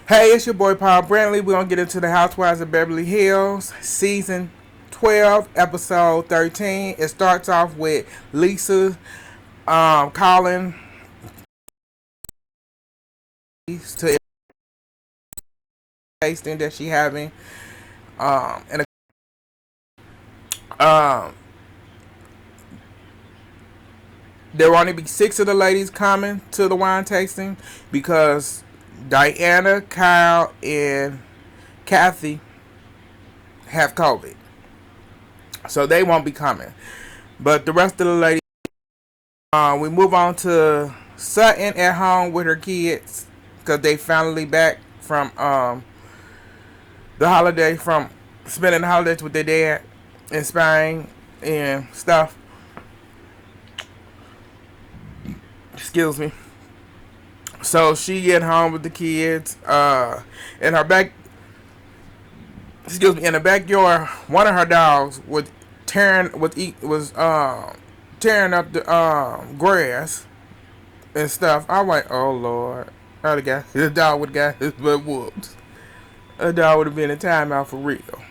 Hey, it's your boy Paul Brantley. We're gonna get into the Housewives of Beverly Hills, season 12, episode 13. It starts off with Lisa calling to tasting that she having. And um, there will only be six of the ladies coming to the wine tasting because Diana, Kyle, and Kathy have COVID, so they won't be coming. But the rest of the ladies, we move on to Sutton at home with her kids because they finally back from the holiday, from spending the holidays with their dad in Spain and stuff. Excuse me. So she at home with the kids. In her back, excuse me, in the backyard, one of her dogs was tearing up the grass and stuff. I'm like, oh Lord, the dog would have got his butt whooped. A dog would have been in timeout for real.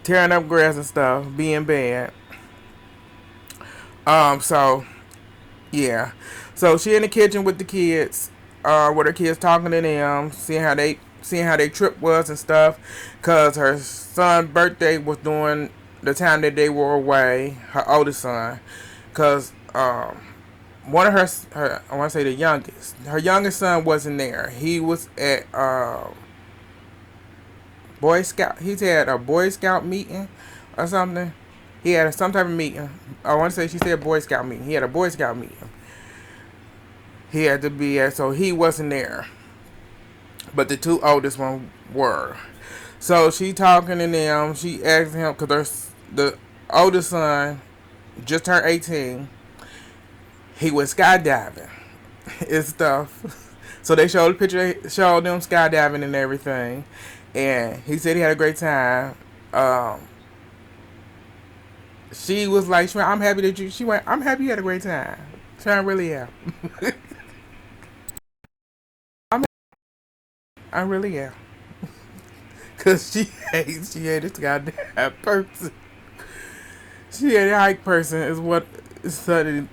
Tearing up grass and stuff, being bad. So yeah. So she in the kitchen with the kids, with her kids talking to them, seeing how they trip was and stuff, cause her son's birthday was during the time that they were away. Her oldest son, cause one of her I want to say the youngest, her youngest son wasn't there. He was at Boy Scout. He's had a Boy Scout meeting or something. He had some type of meeting. I want to say she said Boy Scout meeting. He had a Boy Scout meeting. He had to be at, so he wasn't there. But the two oldest ones were. So she talking to them. She asked him because the oldest son just turned 18. He went skydiving and stuff. So they showed the picture, showed them skydiving and everything. And he said he had a great time. She was like, I'm happy that you, she went, I'm happy you had a great time. She really am. I really am. Cause she hates this goddamn person. She a hike person is what suddenly.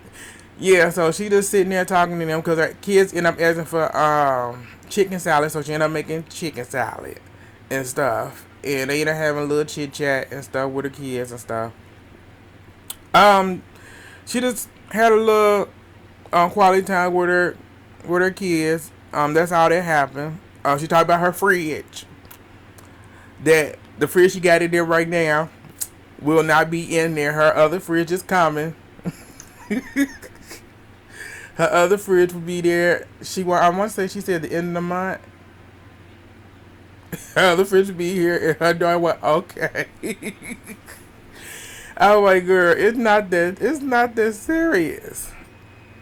Yeah, so she just sitting there talking to them because her kids end up asking for chicken salad, so she end up making chicken salad and stuff. And they end up having a little chit chat and stuff with her kids and stuff. Um, she just had a little quality time with her kids. That's how that happened. She talked about her fridge. That the fridge she got in there right now will not be in there. Her other fridge is coming. Her other fridge will be there. I want to say she said the end of the month. Her other fridge will be here, and her daughter went, okay. I'm like, girl, it's not that serious.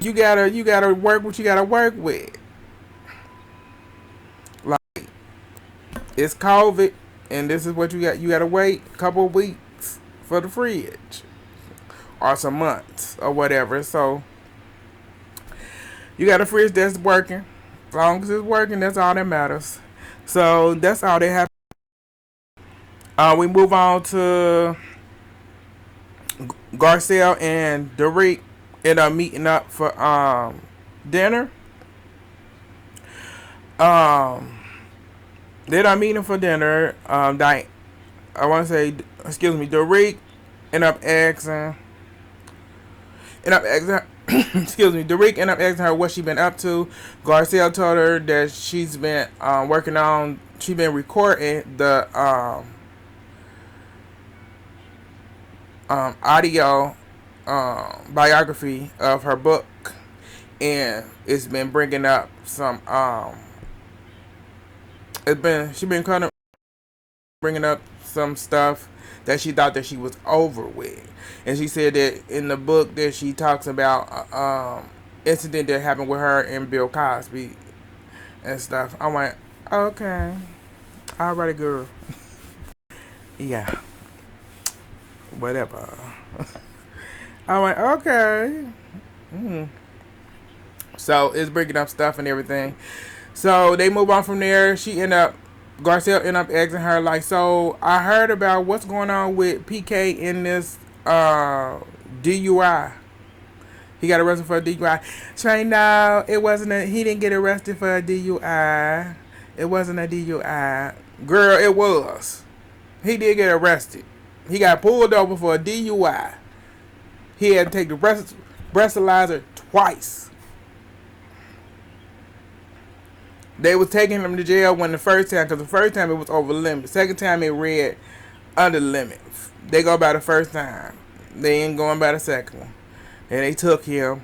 You gotta work what you gotta work with. Like, it's COVID, and this is what you got. You gotta wait a couple of weeks for the fridge, or some months, or whatever. So you got a fridge that's working. As long as it's working, that's all that matters. So that's all they have. We move on to Garcelle and Derek end up meeting up for dinner. They're not meeting for dinner. I want to say, excuse me, Derek end up asking, excuse me, Derek ended up asking her what she been up to. Garcelle told her that she's been she's been recording the audio biography of her book, and it's been bringing up some she been kind of bringing up some stuff that she thought that she was over with. And she said that in the book that she talks about incident that happened with her and Bill Cosby and stuff. I went, okay, alright, girl. Yeah, whatever. I went, okay. So it's bringing up stuff and everything. So they move on from there. Garcelle end up asking her like, so I heard about what's going on with PK in this DUI. He got arrested for a DUI. So no, it wasn't he didn't get arrested for a DUI. It wasn't a DUI. Girl, it was. He did get arrested. He got pulled over for a DUI. He had to take the breathalyzer twice. They was taking him to jail when the first time, because the first time it was over the limit. The second time it read under the limit. They go by the first time. They ain't going by the second one. And they took him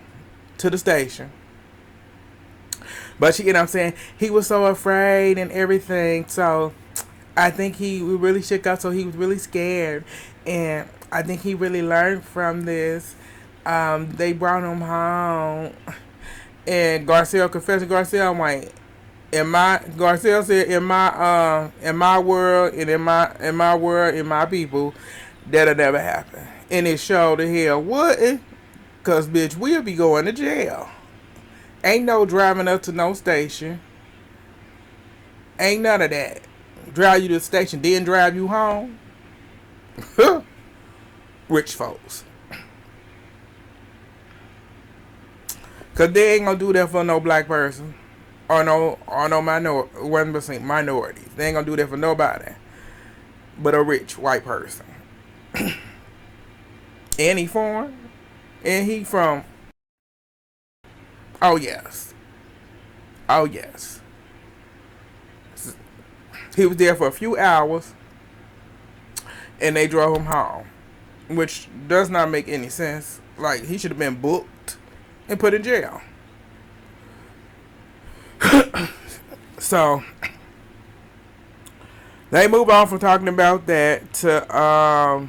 to the station. But you know what I'm saying? He was so afraid and everything. So I think he really shook up. So he was really scared. And I think he really learned from this. They brought him home. And Garcelle confessed. Garcelle went, Garcelle said, in my world and in my world, in my people, that'll never happen. And it showed the hell wouldn't. Cause bitch, we'll be going to jail. Ain't no driving up to no station. Ain't none of that. Drive you to the station, then drive you home. Rich folks. Cause they ain't gonna do that for no black person. Or no minority, 1% minorities. They ain't gonna do that for nobody. But a rich white person. And he foreign. And he from... Oh, yes. Oh, yes. He was there for a few hours. And they drove him home. Which does not make any sense. Like, he should have been booked and put in jail. So, they move on from talking about that to...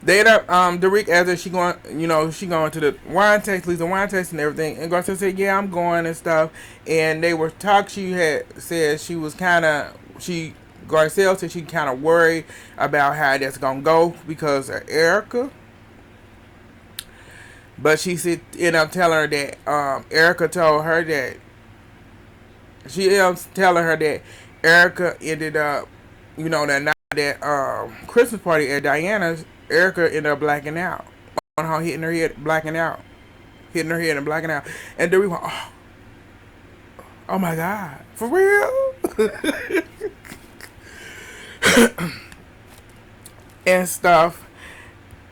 They end up, Derek asked her, she going to the wine taste, Lisa wine taste and everything. And Garcelle said, yeah, I'm going and stuff. And they were talking, she had said she was Garcelle said she kind of worried about how that's going to go because of Erica. But she said, ended up telling her that, Erica told her that, she ended up telling her that Erica ended up, that night that Christmas party at Diana's, Erica ended up blacking out. On how hitting her head, blacking out. Hitting her head and blacking out. And then we went, oh my God. For real? And stuff.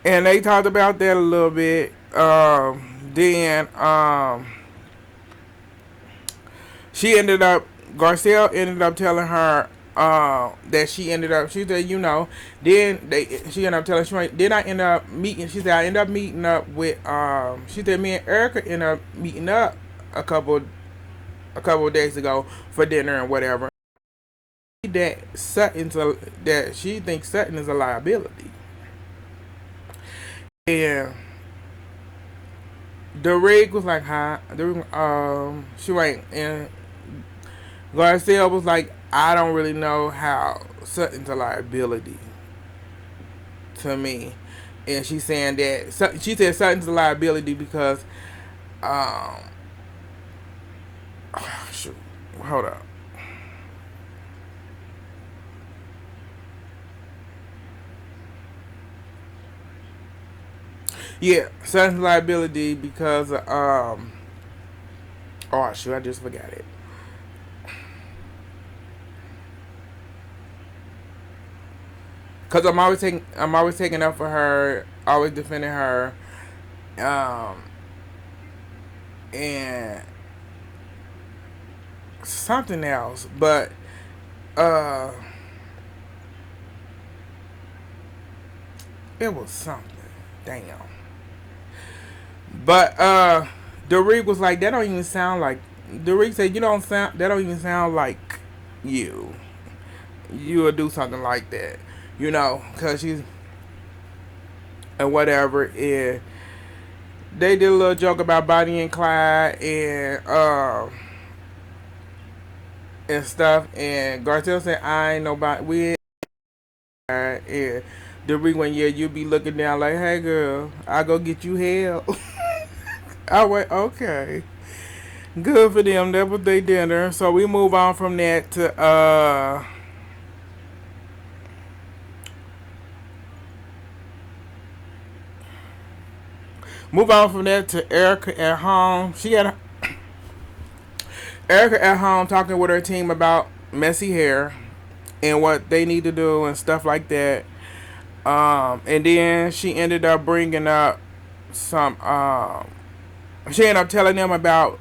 And they talked about that a little bit. Garcelle ended up telling her that she said, she ended up telling, then I end up meeting, she said, I end up meeting up with, she said, me and Erica ended up meeting up a couple of days ago for dinner and whatever. That she thinks Sutton is a liability. And the rig was like, huh? She went, and Garcelle was like, I don't really know how Sutton's a liability to me. And she's saying that, she said Sutton's a liability because, shoot, hold up. Yeah, Sutton's liability because, oh shoot, I just forgot it. Cause I'm always taking up for her, always defending her, and something else, but it was something. Damn. But Derek was like, that don't even sound like. Derek said, that don't even sound like you. You would do something like that. Cause she's and whatever. And they did a little joke about Bonnie and Clyde and stuff. And Garcelle said, "I ain't nobody. We ain't." And the one, yeah, you be looking down like, "Hey, girl, I go get you help." I went, okay, good for them. That was their dinner. So we move on from that to Erica at home. She had Erica at home talking with her team about messy hair and what they need to do and stuff like that. And then she ended up bringing up some. She ended up telling them about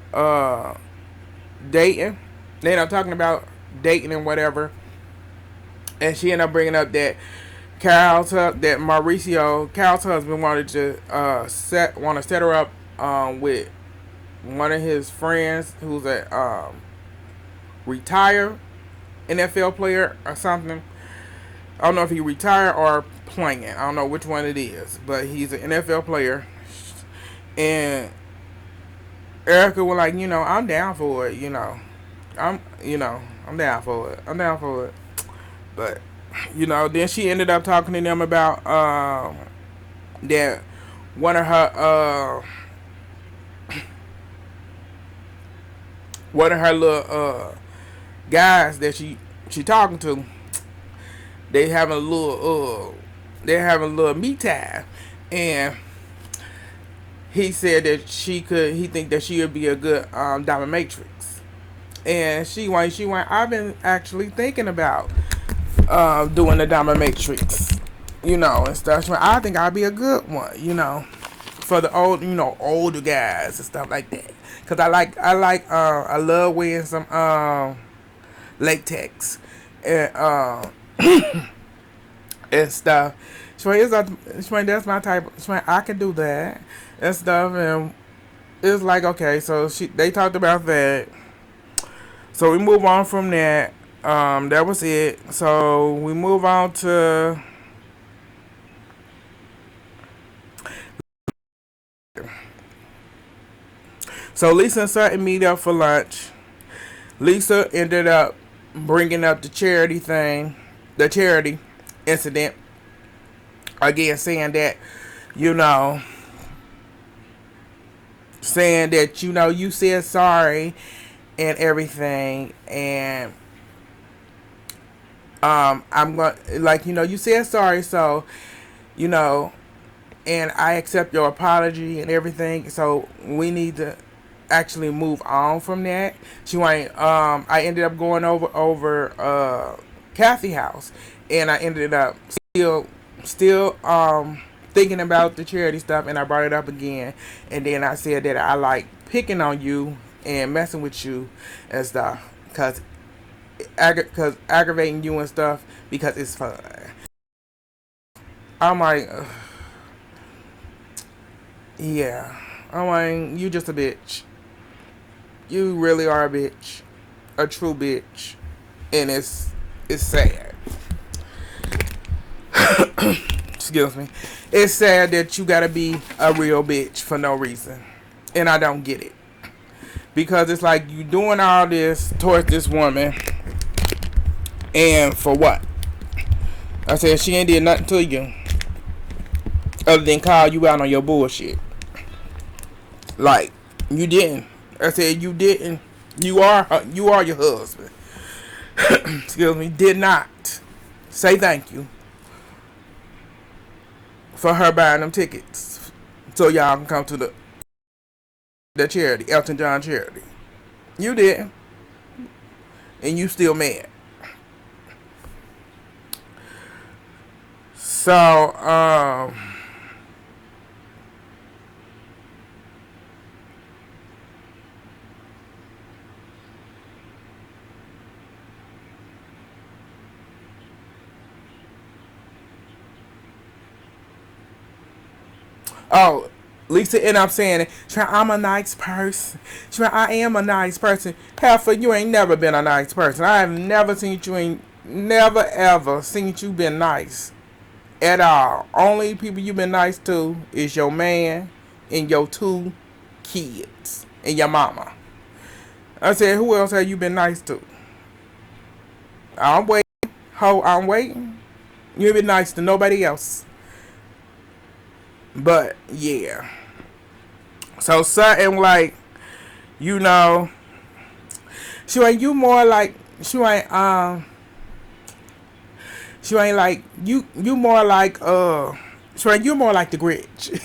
dating. They ended up talking about dating and whatever. And she ended up bringing up that Carol's husband, wanted to set her up with one of his friends who's a retired NFL player or something. I don't know if he retired or playing. I don't know which one it is, but he's an NFL player. And Erica was like, I'm down for it. I'm down for it. I'm down for it. But then she ended up talking to them about that one of her little guys that she talking to, they having a little me time, and he said that he think that she would be a good dominatrix. And she went, I've been actually thinking about doing the dominatrix, and stuff. She went, I think I'd be a good one, for the older guys and stuff like that. Cause I love wearing some latex and and stuff. She went, that's my type. She went, I can do that and stuff. And it's like, okay, so they talked about that. So we move on from that. That was it. So we move on to so Lisa and Sutton meet up for lunch. Lisa ended up bringing up the charity incident again, saying that you said sorry and everything, and I'm going, you said sorry, so and I accept your apology and everything, so we need to actually move on from that. She went, I ended up going over Kathy house, and I ended up still thinking about the charity stuff, and I brought it up again, and then I said that I like picking on you and messing with you and stuff, cause aggravating you and stuff, because it's fun. I'm like, yeah. I'm like, you just a bitch. You really are a bitch, a true bitch, and it's sad. Excuse me. It's sad that you gotta be a real bitch for no reason, and I don't get it, because it's like you doing all this towards this woman, and for what? I said she ain't did nothing to you other than call you out on your bullshit. Like, you didn't. I said you didn't. You are your husband. Excuse me. Did not say thank you for her buying them tickets so y'all can come to the charity, Elton John charity. You didn't, and you still mad. So oh, Lisa ended up saying it. She went, I'm a nice person. She went, I am a nice person. Heifer, you ain't never been a nice person. I have never ever seen you been nice at all. Only people you been nice to is your man and your 2 kids and your mama. I said, who else have you been nice to? I'm waiting. Ho, I'm waiting. You ain't been nice to nobody else. But yeah. So something like, you know, she ain't you more like she ain't she ain't like you more like she ain't you more like the Grinch.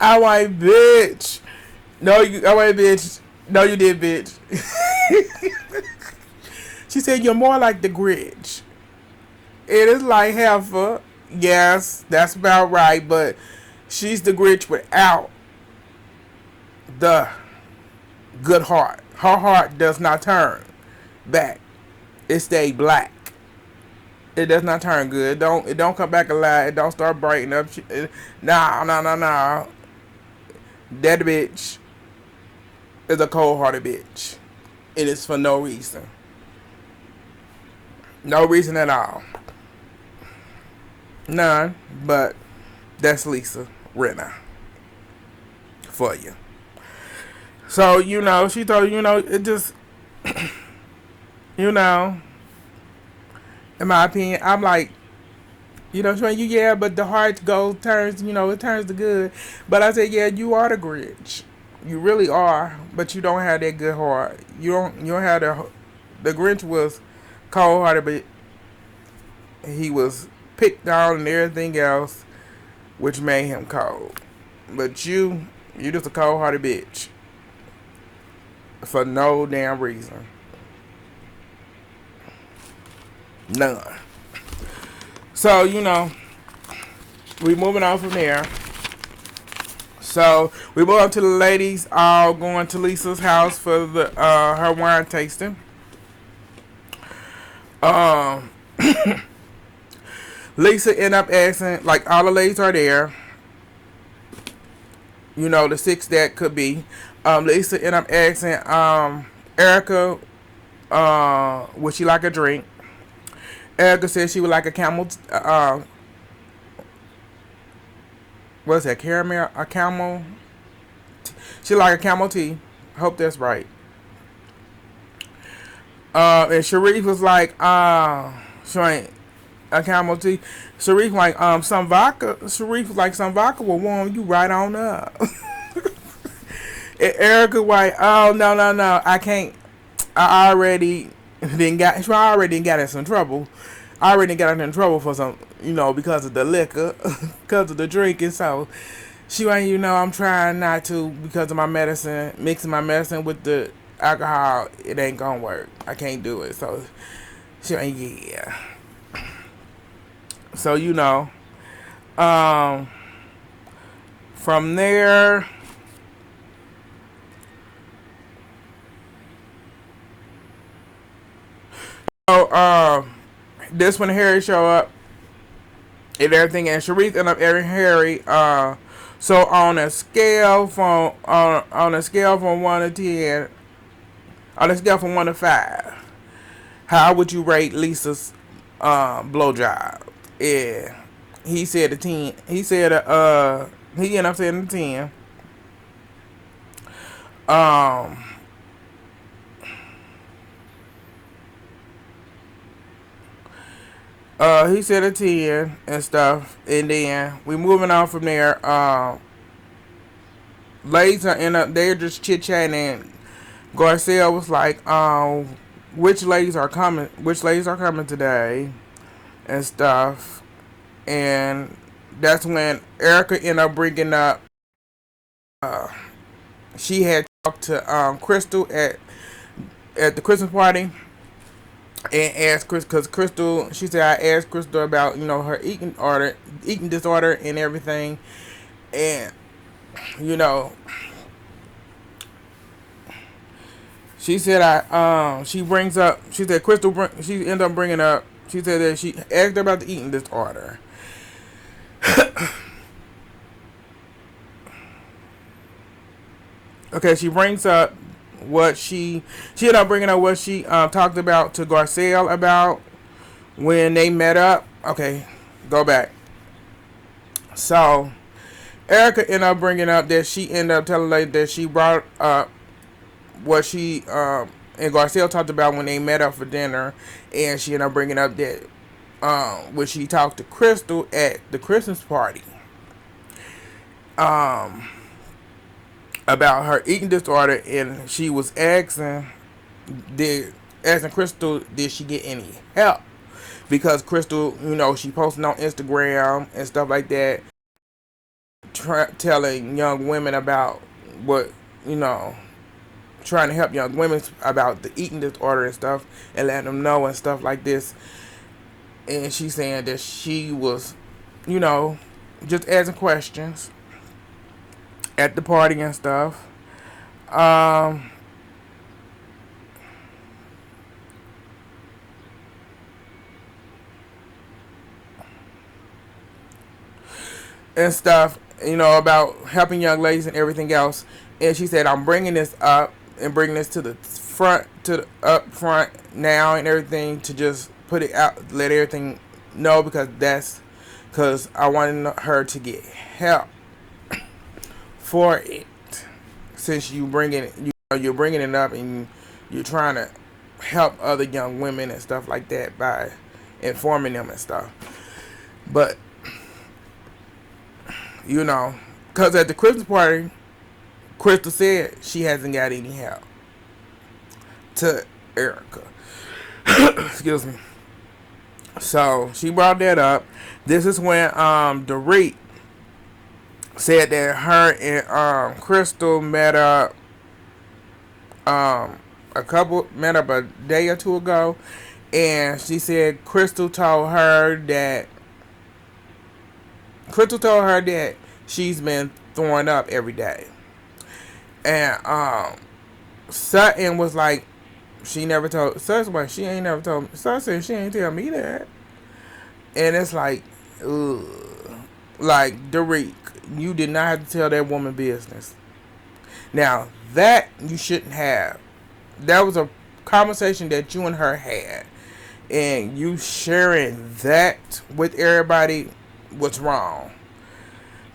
I want bitch. No, you I want bitch. No, you did, bitch. She said you're more like the Grinch. It is like Heifer. Yes, that's about right, but she's the Grinch without the good heart. Her heart does not turn back. It stays black. It does not turn good. It don't come back alive. It don't start brightening up. Nah. That bitch is a cold hearted bitch. It is for no reason. No reason at all. None. But that's Lisa Rinna for you. So, she told it just, you know, in my opinion, I'm like, showing you, yeah, but the heart turns, it turns to good. But I said, yeah, you are the Grinch. You really are, but you don't have that good heart. You don't have the Grinch was cold hearted, but he was picked on and everything else, which made him cold. But you just a cold hearted bitch. For no damn reason. None. So, we moving on from there. So, we move on to the ladies all going to Lisa's house for the her wine tasting. Lisa ended up asking, like, all the ladies are there. The 6 that could be. Lisa ended up asking Erica would she like a drink. Erica said she would like a camel what's that, caramel, a camel, she like a camel tea. Hope that's right. And Sharif was like, she ain't a camel tea. Sharif like, some vodka. Sharif was like, some vodka will warm you right on up. And Erica like, oh, no, I can't. I already didn't got in some trouble. I already got in trouble for some, because of the liquor, because of the drinking. So she went, I'm trying not to because of my medicine, mixing my medicine with the alcohol. It ain't gonna work. I can't do it. So she went, yeah. So, from there, so, this when Harry show up and everything, and Sharif ended up airing Harry. So on a scale from 1 to 10, on a scale from 1 to 5, how would you rate Lisa's blowjob? Yeah, he said a 10. He said he ended up saying a 10. Um. He said a 10 and stuff, and then we moving on from there. Ladies are they're just chit chatting. Garcelle was like, which ladies are coming? Which ladies are coming today, and stuff. And that's when Erica ended up bringing up. She had talked to Crystal at the Christmas party. And asked Chris, because Crystal, she said I asked Crystal about her eating disorder and everything, and she said she said she ended up bringing up, she said that she asked her about the eating disorder. Okay, she brings up what she ended up bringing up what she talked about to Garcelle about when they met up. Okay, go back. So Erica ended up bringing up that she ended up telling her that she brought up what she and Garcelle talked about when they met up for dinner, and she ended up bringing up that when she talked to Crystal at the Christmas party about her eating disorder, and she was asking Crystal, did she get any help? Because Crystal, she posted on Instagram and stuff like that, telling young women about what, you know, trying to help young women about the eating disorder and stuff, and letting them know and stuff like this. And she's saying that she was, just asking questions at the party and stuff. Um, and stuff, about helping young ladies and everything else. And she said, I'm bringing this up and bringing this to the front, to the up front now and everything, to just put it out, let everything know, because I wanted her to get help for it. Since you're bringing it up, and you're trying to help other young women and stuff like that by informing them and stuff. But because at the Christmas party, Crystal said she hasn't got any help to Erica. Excuse me. So she brought that up. This is when Dorit said that her and Crystal met up a day or two ago, and she said Crystal told her that she's been throwing up every day. And Sutton was like, she never told Sutton, like, she ain't never told me. Sutton said she ain't tell me that. And it's like, ugh. Like, Derek, you did not have to tell that woman business. Now, that you shouldn't have. That was a conversation that you and her had. And you sharing that with everybody was wrong.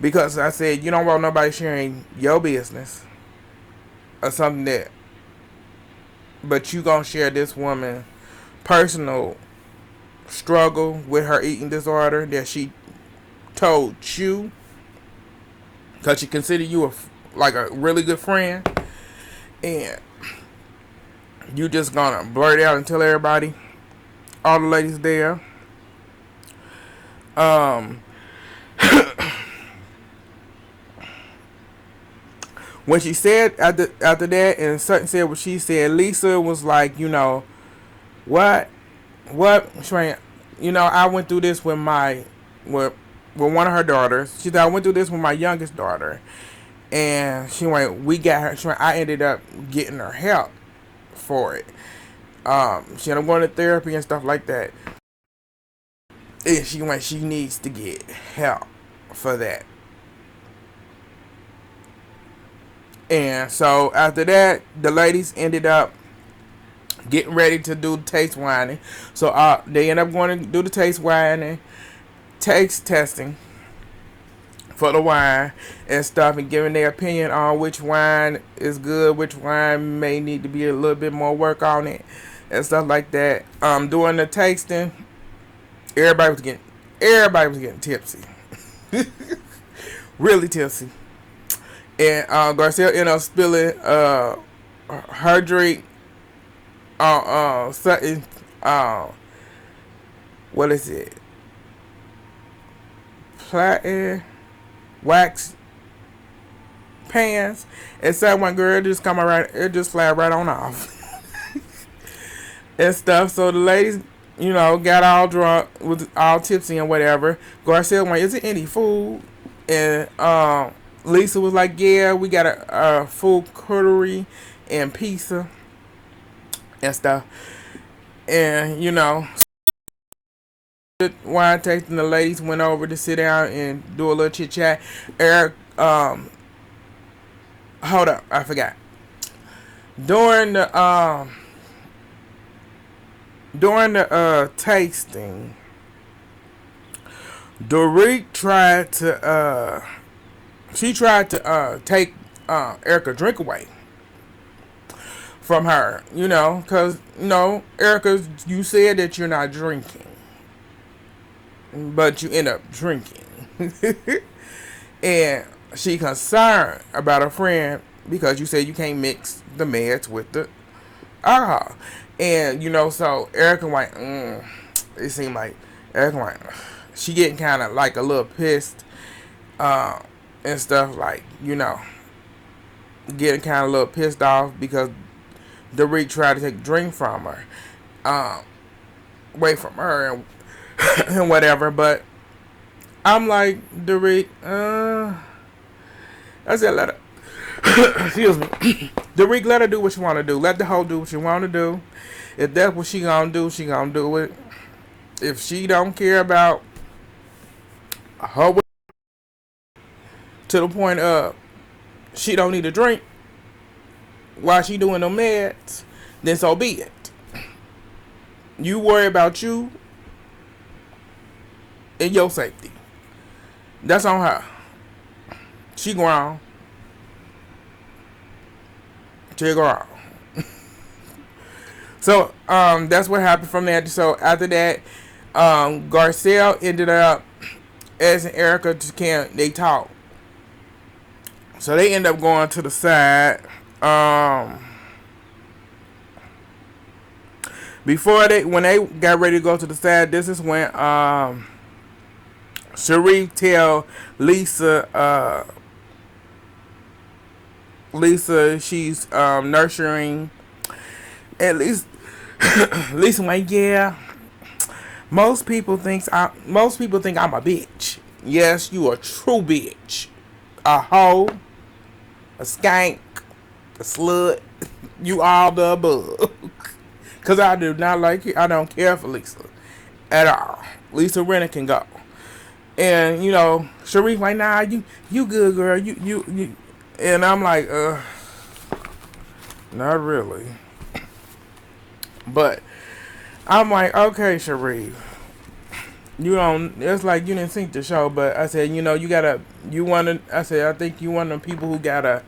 Because I said, you don't want nobody sharing your business or something that, but you gonna share this woman personal struggle with her eating disorder that she told you, because she considered you like a really good friend, and you just gonna blurt out and tell everybody, all the ladies there. When she said after that, and Sutton said what she said, Lisa was like, what, I went through this with one of her daughters. She said, I went through this with my youngest daughter, and she went, we got her. She went, I ended up getting her help for it. She ended up going to therapy and stuff like that, and she went, she needs to get help for that. And so after that, the ladies ended up getting ready to do taste whining. So they end up going to do the taste whining, taste testing for the wine and stuff, and giving their opinion on which wine is good, which wine may need to be a little bit more work on it, and stuff like that. During the tasting, everybody was getting tipsy, really tipsy. And Garcelle ended up spilling her drink on Sutton, what is it? Platin wax pans. And Sutton went, girl, it just fly right on off. And stuff. So the ladies, got all drunk, was all tipsy and whatever. Garcelle went, is it any food? And Lisa was like, yeah, we got a full cutlery and pizza and stuff. And, wine tasting, the ladies went over to sit down and do a little chit chat. Eric, hold up, I forgot. During the tasting, Dorit tried to She tried to take Erica drink away from her, because, Erica, you said that you're not drinking, but you end up drinking. And she concerned about her friend because you said you can't mix the meds with the alcohol. And, so Erica went, it seemed like Erica went, she getting kind of like a little pissed uh, and stuff, like, getting kind of a little pissed off because Derek tried to take a drink from her, um, away from her and whatever. But I'm like, Derek, I said, let her, excuse me, Derek, let her do what she want to do. Let the hoe do what she want to do. If that's what she gonna do, she gonna do it. If she don't care about her to the point of she don't need a drink while she doing them meds, then so be it. You worry about you and your safety. That's on her. She grown. She grown. So that's what happened from that. So after that, Garcelle ended up asking Erica to can they talk. So they end up going to the side. When they got ready to go to the side, this is when Sharif tell Lisa she's nurturing. At least Lisa went, yeah. Most people think I'm a bitch. Yes, you a true bitch. A hoe, a skank, a slut. You all the above. Cause I do not like it. I don't care for Lisa at all. Lisa Renner can go. And Sharif like, nah, you good, girl. You and I'm like, not really. But I'm like, okay, Sharif. It's like you didn't think the show, but I said, I said, I think you one of the people who gotta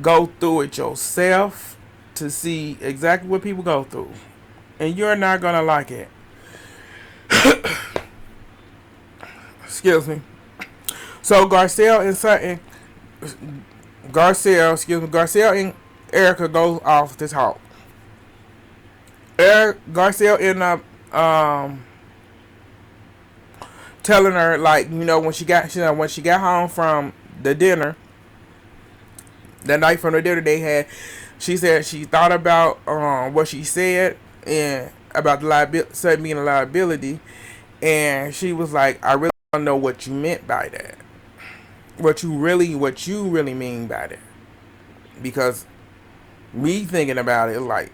go through it yourself to see exactly what people go through. And you're not gonna like it. Excuse me. So Garcelle and Erica go off this talk. Garcelle ended up telling her, like, when she got home from the dinner, the night from the dinner they had, she said she thought about what she said and about the being a liability, and she was like, I really don't know what you meant by that. What you really mean by that. Because me thinking about it, like,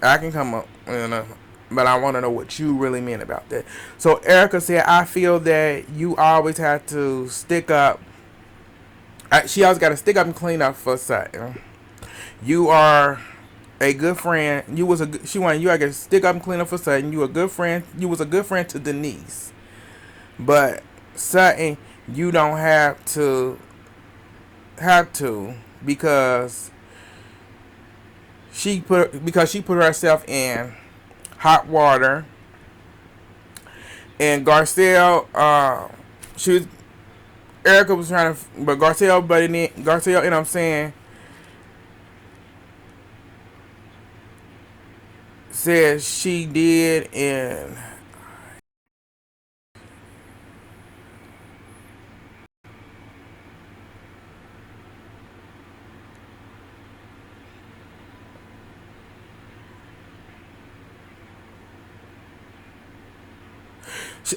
I can come up, but I want to know what you really mean about that. So Erica said, I feel that you always have to stick up. She always got to stick up and clean up for Sutton. You are a good friend. She wanted you to stick up and clean up for Sutton. You a good friend. You was a good friend to Denise. But Sutton, you don't have to because she put herself in hot water. And Garcelle, Erica was trying to, but Garcelle ended up saying, said she did, and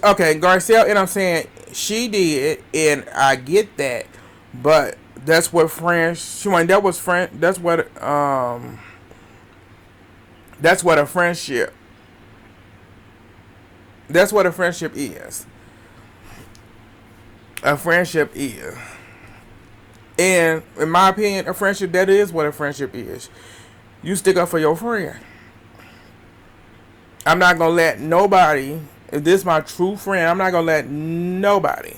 Garcelle ended up saying she did, and I get that, but that's what friends. She went. That was friend. That's what a friendship. That's what a friendship is. A friendship is, and in my opinion, a friendship, that is what a friendship is. You stick up for your friend. I'm not gonna let nobody. If this is my true friend, I'm not gonna let nobody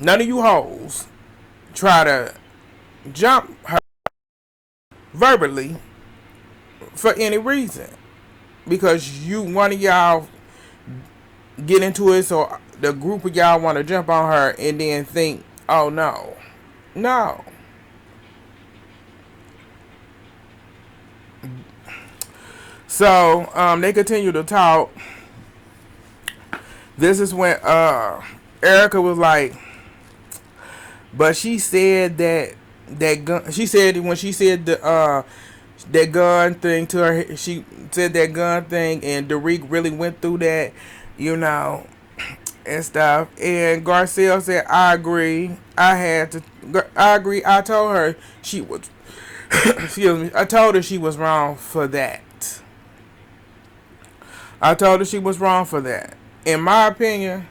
None of you hoes try to jump her verbally for any reason. Because one of y'all get into it, so the group of y'all want to jump on her and then think, oh no. No. So they continue to talk. This is when Erica was like, but she said that gun. She said when she said the that gun thing to her, she said that gun thing, and Derek really went through that, you know, and stuff. And Garcelle said, "I agree. I had to. I agree. I told her she was. Excuse me. I told her she was wrong for that. I told her she was wrong for that. In my opinion."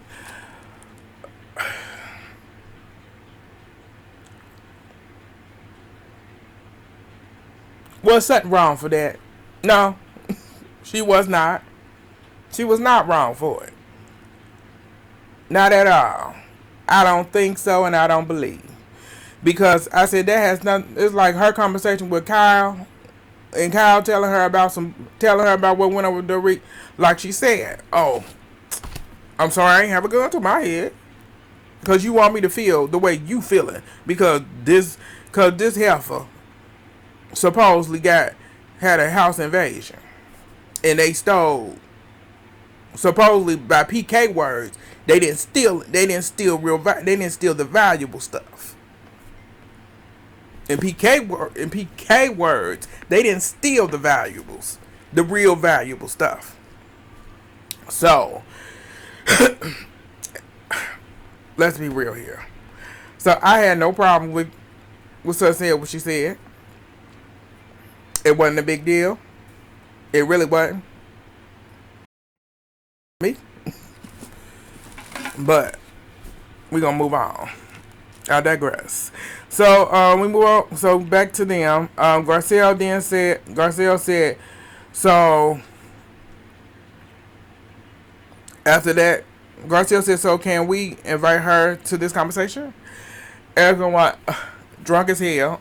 Was something wrong for that? No, she was not. She was not wrong for it. Not at all. I don't think so, and I don't believe. Because I said that has nothing. It's like her conversation with Kyle, and Kyle telling her about what went over the week. Like she said, "Oh, I'm sorry, I ain't have a gun to my head, because you want me to feel the way you feeling, because this heifer supposedly had a house invasion, and they stole, supposedly by PK words, they didn't steal the valuable stuff. In PK words, they didn't steal the real valuable stuff. So let's be real here. So I had no problem with her saying what she said. It wasn't a big deal. It really wasn't. Me. But we're gonna move on. I digress. So we move on. So back to them. Garcelle said, so after that, Garcelle said, so can we invite her to this conversation? Erica went, drunk as hell.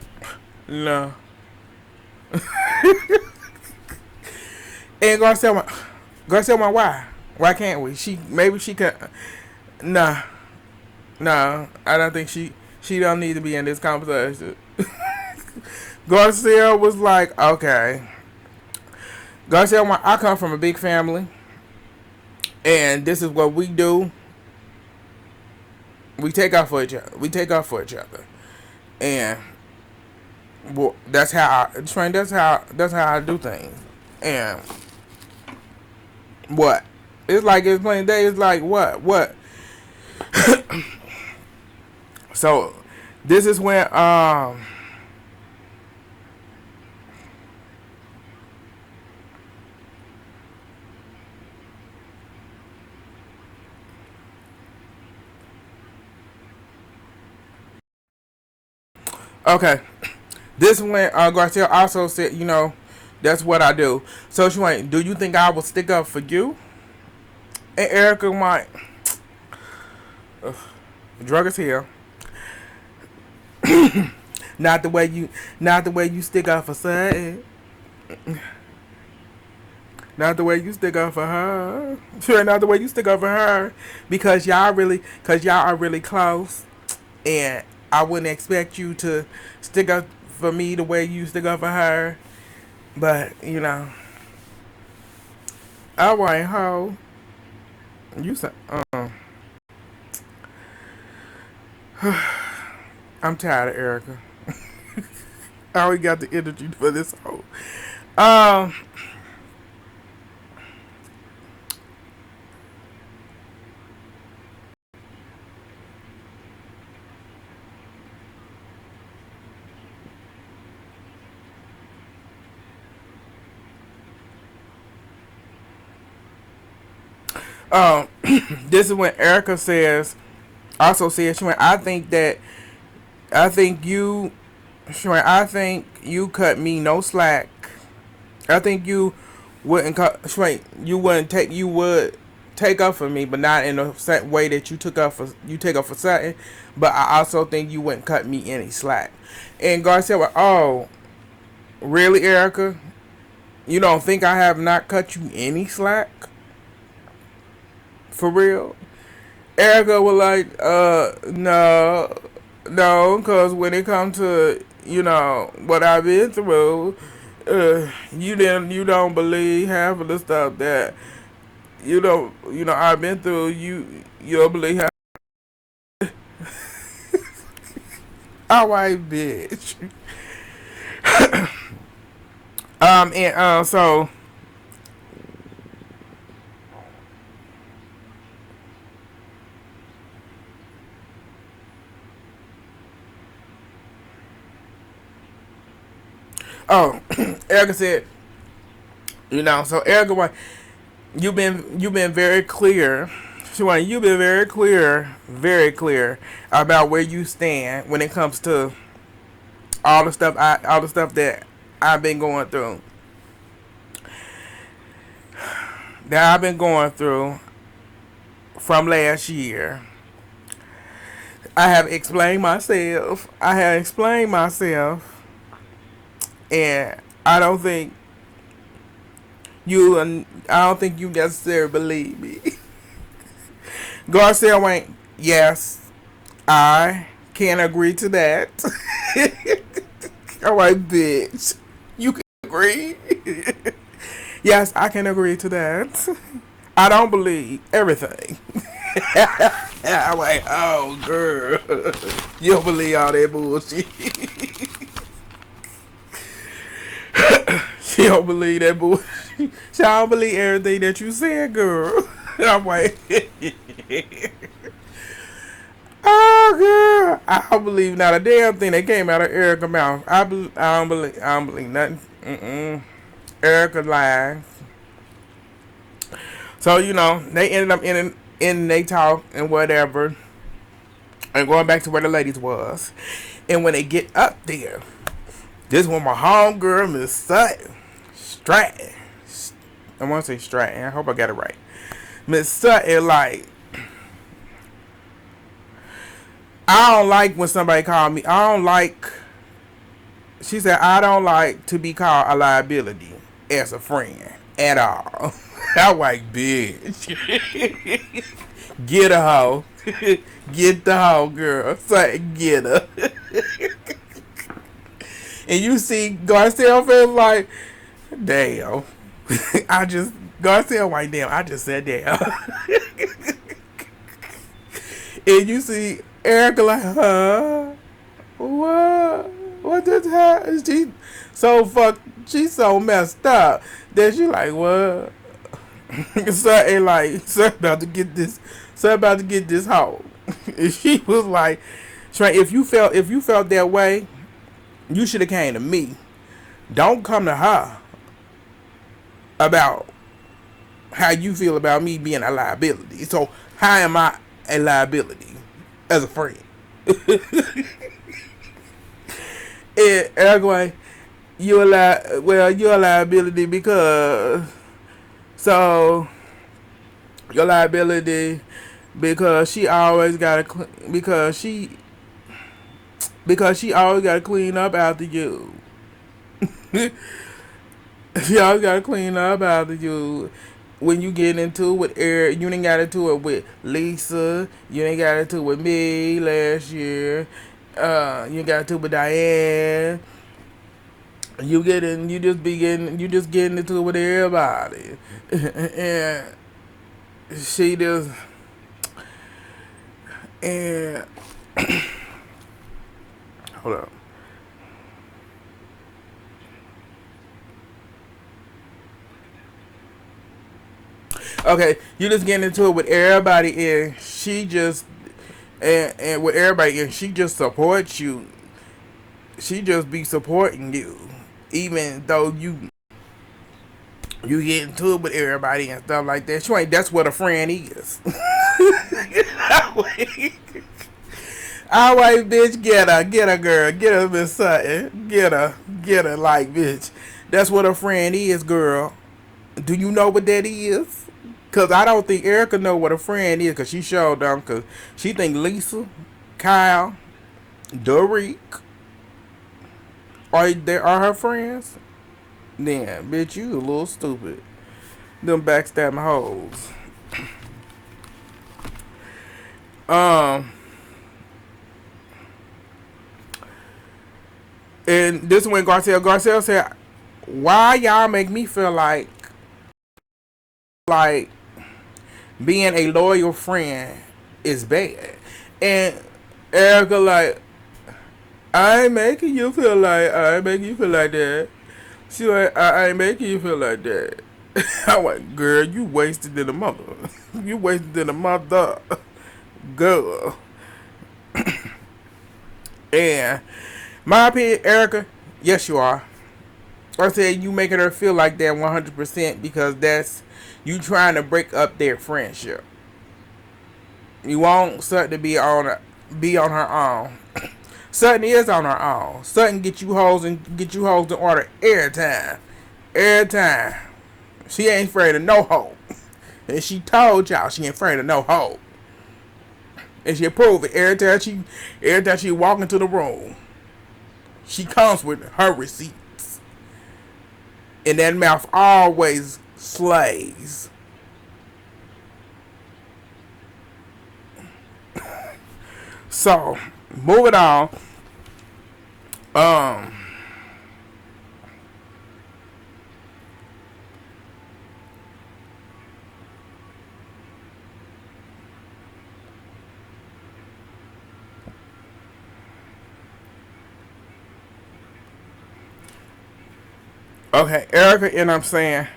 No. And Garcelle went, why? Why can't we? Maybe she could. Nah. No, I don't think she don't need to be in this conversation. Garcelle was like, okay. Garcelle, I come from a big family, and this is what we do. We take off for each other, and well, that's how I do things. And what? It's like it's plain day. It's like what? So this is when okay. This is when Garcelle also said, that's what I do. So she went, do you think I will stick up for you? And Erica went, drug as hell. Not the way you stick up for Sutton. Not the way you stick up for her. Sure, not the way you stick up for her. Because y'all are really close. And I wouldn't expect you to stick up for me the way you stick up for her. But, alright, ho. You said, I'm tired of Erica. I already got the energy for this whole. This is when Erica also says, she went, I think you cut me no slack. I think you would take up for me, but not in the same way that you take up for Sutton. But I also think you wouldn't cut me any slack. And Garcia went, "Oh, really, Erica? You don't think I have not cut you any slack for real?" Erica was like, no, no, because when it comes to what I've been through, you don't believe half of the stuff that I've been through. You don't believe half. All right, bitch. So oh, Erica said, so Erica, why you've been very clear. She went, you've been very clear about where you stand when it comes to all the stuff that I've been going through, from last year. I have explained myself. And I don't think you necessarily believe me. Garcia went, yes, I can agree to that. All right, bitch. You can agree? Yes, I can agree to that. I don't believe everything. I'm like, oh, girl. You don't believe all that bullshit. She don't believe that bullshit. She don't believe everything that you said, girl. I'm like, oh, girl. I don't believe not a damn thing that came out of Erica's mouth. I don't believe nothing. Erica lied. So, they ended up in they talk and whatever. And going back to where the ladies was. And when they get up there, this one my homegirl, Miss Sutton. Stratton. I want to say Stratton. I hope I got it right. Miss Sutton, like, I don't like when somebody call me. She said, I don't like to be called a liability as a friend at all. I'm like, bitch. Get a hoe. Get the hoe, girl. Sutton, get her. And you see Garcia feels like, damn. Garcia like, damn, I just said damn. And you see Erica like, huh? What? What just happened? She's so messed up that she like, what? Son about to get this hoe. And she was like, if you felt that way, you should have came to me. Don't come to her about how you feel about me being a liability. So how am I a liability as a friend? And I'm going, you're a liability because your liability because she always got to clean up after you. She always got to clean up after you. When you get into it with Eric, you didn't got into it with Lisa. You didn't got into it with me last year. You got into it with Diane. You just getting into it with everybody. And she just, and hold up. Okay, you just getting into it with everybody, and she just and with everybody, and she just supports you. She just be supporting you, even though you get into it with everybody and stuff like that. That's what a friend is. All right, bitch, get her, girl, get her, Miss Sutton, get her, like, bitch. That's what a friend is, girl. Do you know what that is? Cause I don't think Erica know what a friend is. Cause she showed them. Cause she think Lisa, Kyle, Dorik are her friends. Then, bitch, you a little stupid. Them backstabbing hoes. Um, and this when Garcelle said, "Why y'all make me feel like being a loyal friend is bad?" And Erica like, I ain't making you feel like that. She like, I ain't making you feel like that. I went, girl, you wasted than a mother. You wasted than a mother. Girl. And my opinion, Erica, yes you are. I said you making her feel like that 100% because that's you trying to break up their friendship. You want Sutton to be on her own. Sutton is on her own. Sutton get you hoes in order every time. Every time. She ain't afraid of no hoe. And she told y'all she ain't afraid of no hoe. And she prove it every time she walk into the room. She comes with her receipts. And that mouth always slays. So, moving on. Um Okay, Erica, and I'm saying,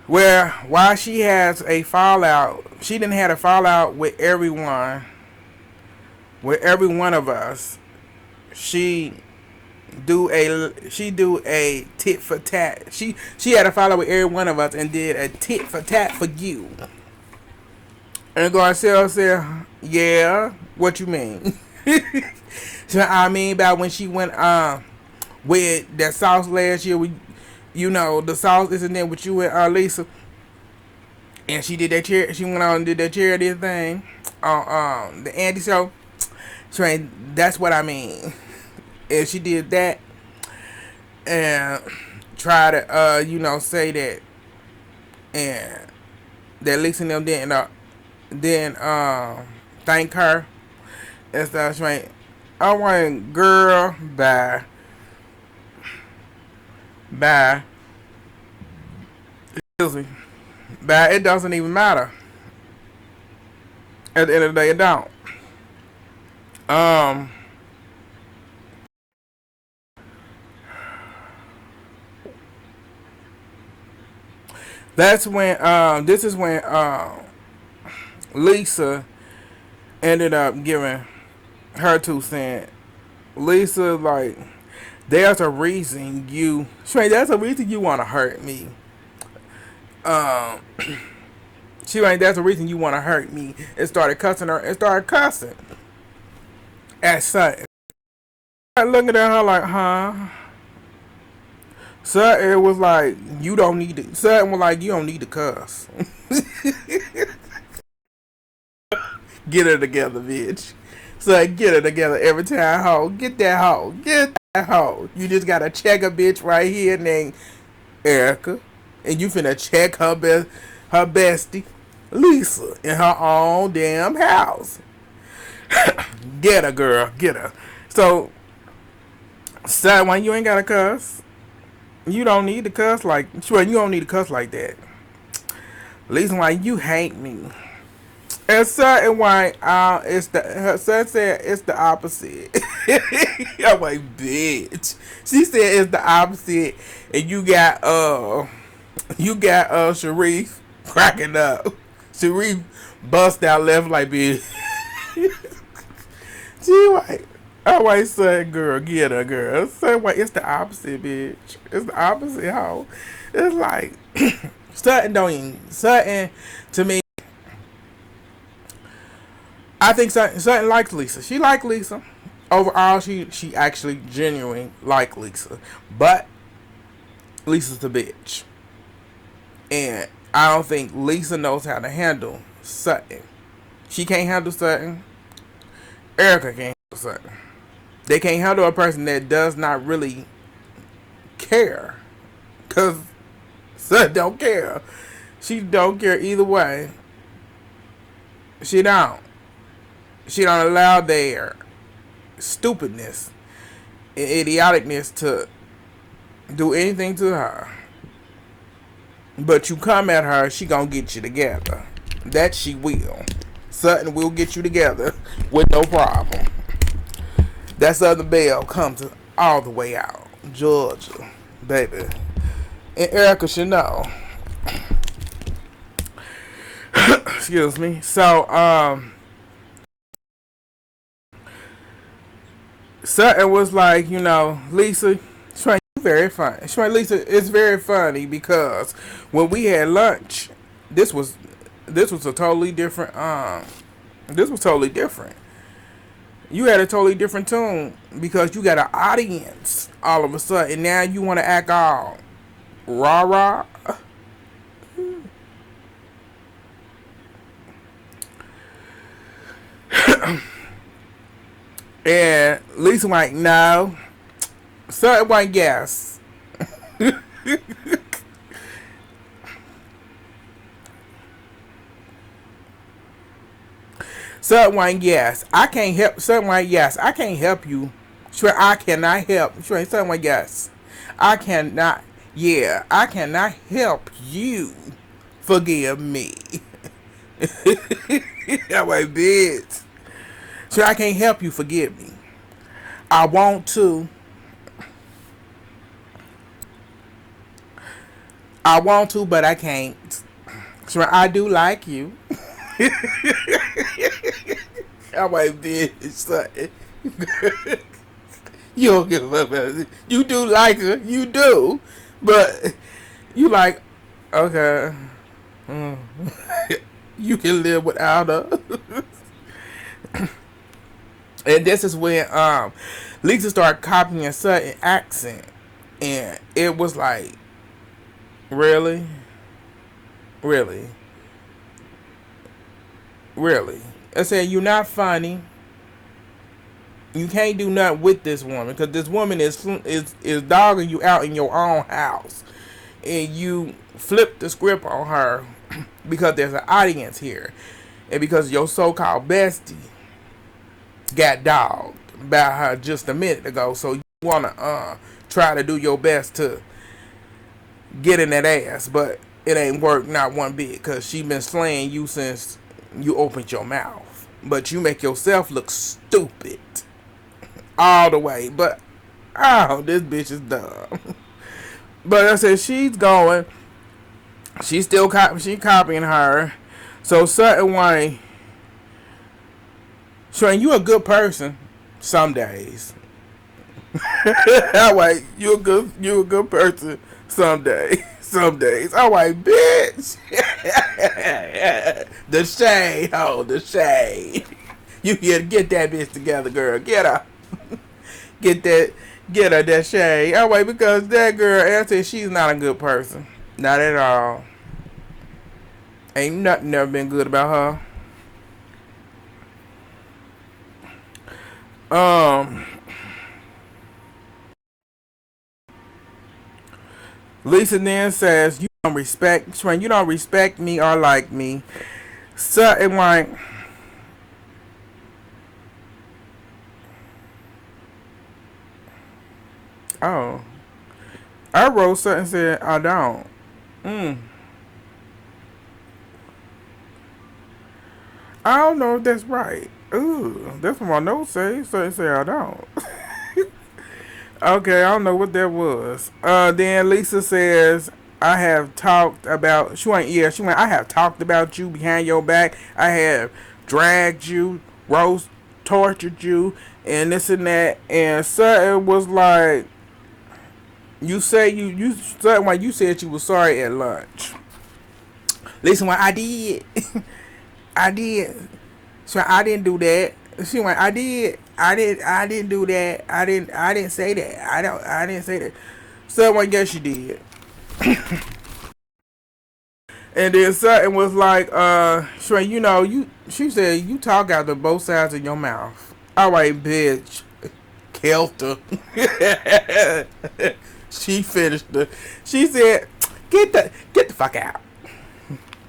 why she has a fallout, she didn't have a fallout with every one of us. She she do a tit for tat. She had a fallout with every one of us and did a tit for tat for you. And Garcelle said, "Yeah, what you mean?" So I mean about when she went with that sauce last year. The sauce isn't there with you and Lisa, and she did that She went on and did that charity thing on the Andy show. So that's what I mean. And she did that and try to say that and that Lisa and them didn't thank her and stuff. Right? I want girl bye. Bye. Excuse me. Bye. It doesn't even matter. At the end of the day, it don't. Um. That's when. This is when. Lisa ended up giving her 2 cents. Lisa like, there's a reason you. There's a reason you want to hurt me. Um. She like, that's the reason you want to hurt me. And started cussing her. And started cussing at Sutton. Looking at her like, huh? Sutton was like, you don't need to. Sutton was like, you don't need to cuss. Get her together, bitch. So get her together every time, hoe. Get that hoe. Get that hoe. You just gotta check a bitch right here named Erica. And you finna check her bestie, Lisa, in her own damn house. Get her, girl. Get her. So, son, when you ain't gotta cuss, you don't need to cuss like, you don't need to cuss like that. Lisa, why you hate me. And certain why her son said it's the opposite. I'm like, bitch. She said it's the opposite, and you got Sharif cracking up. Sharif bust out left like, bitch. She like, oh wait, son, girl, get her, girl. Son, wait, it's the opposite, bitch. It's the opposite, hoe. It's like Sutton to me. I think Sutton likes Lisa. She likes Lisa. Overall, she actually genuinely likes Lisa. But Lisa's the bitch. And I don't think Lisa knows how to handle Sutton. She can't handle Sutton. Erica can't handle Sutton. They can't handle a person that does not really care. Cause Sutton don't care. She don't care either way. She don't. She don't allow their stupidness and idioticness to do anything to her. But you come at her, she gonna get you together. That she will. Sutton will get you together with no problem. That Southern Belle comes all the way out. Georgia, baby. And Erica should know. Excuse me. So, Sutton was like, Lisa, very funny. Lisa, it's very funny because when we had lunch, this was a totally different this was totally different. You had a totally different tune because you got an audience all of a sudden. Now you want to act all rah rah. And Lisa like, no. Sutton went yes. Sutton went yes. I can't help. Sutton went yes. I can't help you. Sure, I cannot help. Sure, Sutton went yes. I cannot. Yeah, I cannot help you. Forgive me. That way, bitch. Sure, I can't help you. Forgive me. I want to. I want to, but I can't. So I do like you. I'm like, bitch. You don't give a fuck about it. You do like her. You do. But you like, okay. You can live without her. And this is when Lisa started copying Sutton's accent. And it was like, really? Really? Really? I said, you're not funny. You can't do nothing with this woman because this woman is dogging you out in your own house. And you flip the script on her because there's an audience here. And because your so-called bestie got dogged by her just a minute ago. So you want to try to do your best to get in that ass, but it ain't worked not one bit because she been slaying you since you opened your mouth. But you make yourself look stupid all the way. But this bitch is dumb. But I said she's going. She's still copying her. So Sutton Wayne, showing you a good person some days. Wait, you a good person some days. Some days. Bitch. The shade, the shade. You gotta get that bitch together, girl. Get her. Get her that shade. Because that girl, I said she's not a good person. Not at all. Ain't nothing never been good about her. Lisa then says, you don't respect me or like me. Sutton like, oh. I wrote Sutton said, I don't. I don't know if that's right. Ooh, that's what my notes say. Sutton said, I don't. Okay, I don't know what that was. Then Lisa says, I have talked about, I have talked about you behind your back. I have dragged you, tortured you, and this and that. And Sutton was like, you said you were sorry at lunch. Lisa went, I did. I did. So I didn't do that. She went, I did. I didn't do that. I didn't say that. I didn't say that. So I guess you did. And then Sutton was like, Shrey, she said, you talk out of both sides of your mouth. All right, bitch. Kelter. She finished she said, get the fuck out.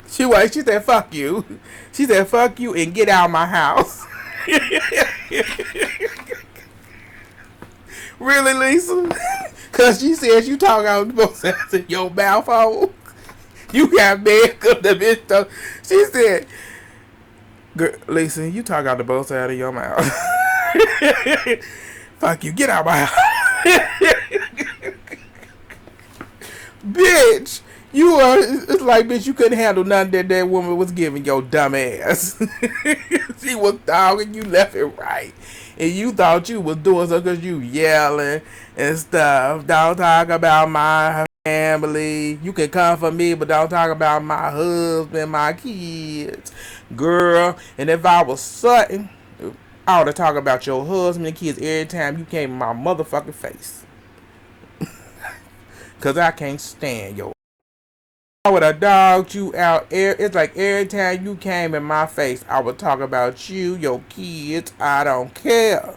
She said, fuck you. She said, fuck you and get out of my house. Really, Lisa? Cause she said you talk out both sides of your mouth, oh. You got mad cause the bitch though. She said, Lisa, you talk out the both sides of your mouth. Fuck you, get out of my house. Bitch, you are, it's like, bitch, you couldn't handle nothing that woman was giving your dumb ass. She was dogging you left and right. And you thought you was doing so because you yelling and stuff. Don't talk about my family. You can come for me, but don't talk about my husband, my kids. Girl, and if I was Sutton, I ought to talk about your husband and kids every time you came in my motherfucking face. Because I can't stand your. I would have dogged you out. It's like every time you came in my face, I would talk about you, your kids. I don't care.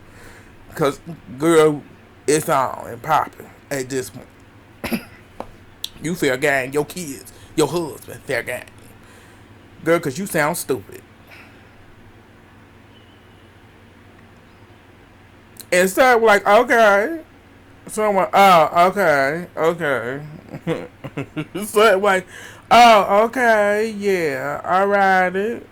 Because, girl, it's on and popping at this point. You fair game, your kids, your husband, fair game. Girl, because you sound stupid. And so, like, okay. Someone, oh, okay. So, like, oh, okay, yeah, alrighty.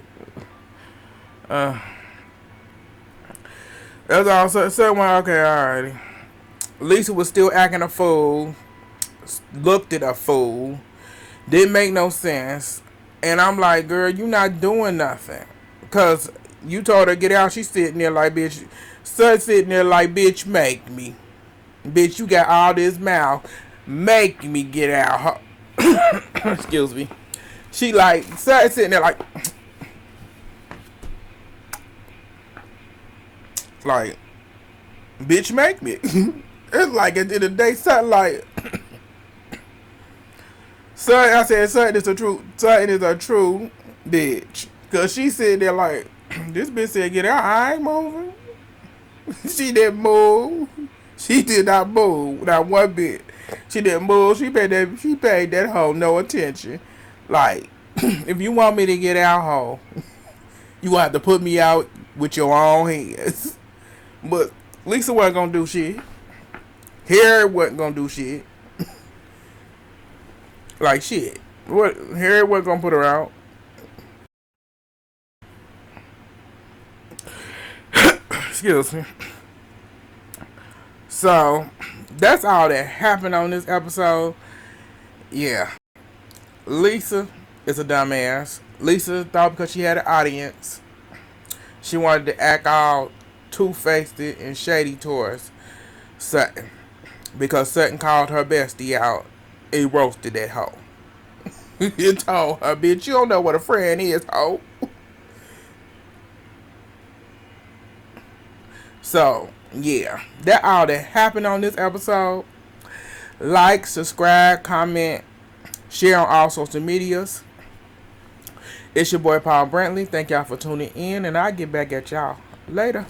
That's all. Someone, okay, alrighty. Lisa was still acting a fool. Looked at a fool. Didn't make no sense. And I'm like, girl, you not doing nothing. Because you told her to get out. She's sitting there like, bitch. Son sitting there like, bitch, make me. Bitch, you got all this mouth. Make me get out. Excuse me. She like, started sitting there like, bitch, make me. It's like at the end of the day, something like, I said, something is a true bitch. Cause she sitting there like, this bitch said, get out. I ain't moving. She didn't move. She did not move, not one bit. She didn't move. She paid that hoe no attention. Like, if you want me to get out, hoe, you gonna have to put me out with your own hands. But Lisa wasn't gonna do shit. Harry wasn't gonna do shit. Like shit. Harry wasn't gonna put her out. Excuse me. So, that's all that happened on this episode. Yeah. Lisa is a dumbass. Lisa thought because she had an audience, she wanted to act all two-faced and shady towards Sutton. Because Sutton called her bestie out and roasted that hoe. He told her, bitch, you don't know what a friend is, hoe. So, yeah, that all that happened on this episode. Like, subscribe, comment, share on all social medias. It's your boy Paul Brantley. Thank y'all for tuning in, and I'll get back at y'all later.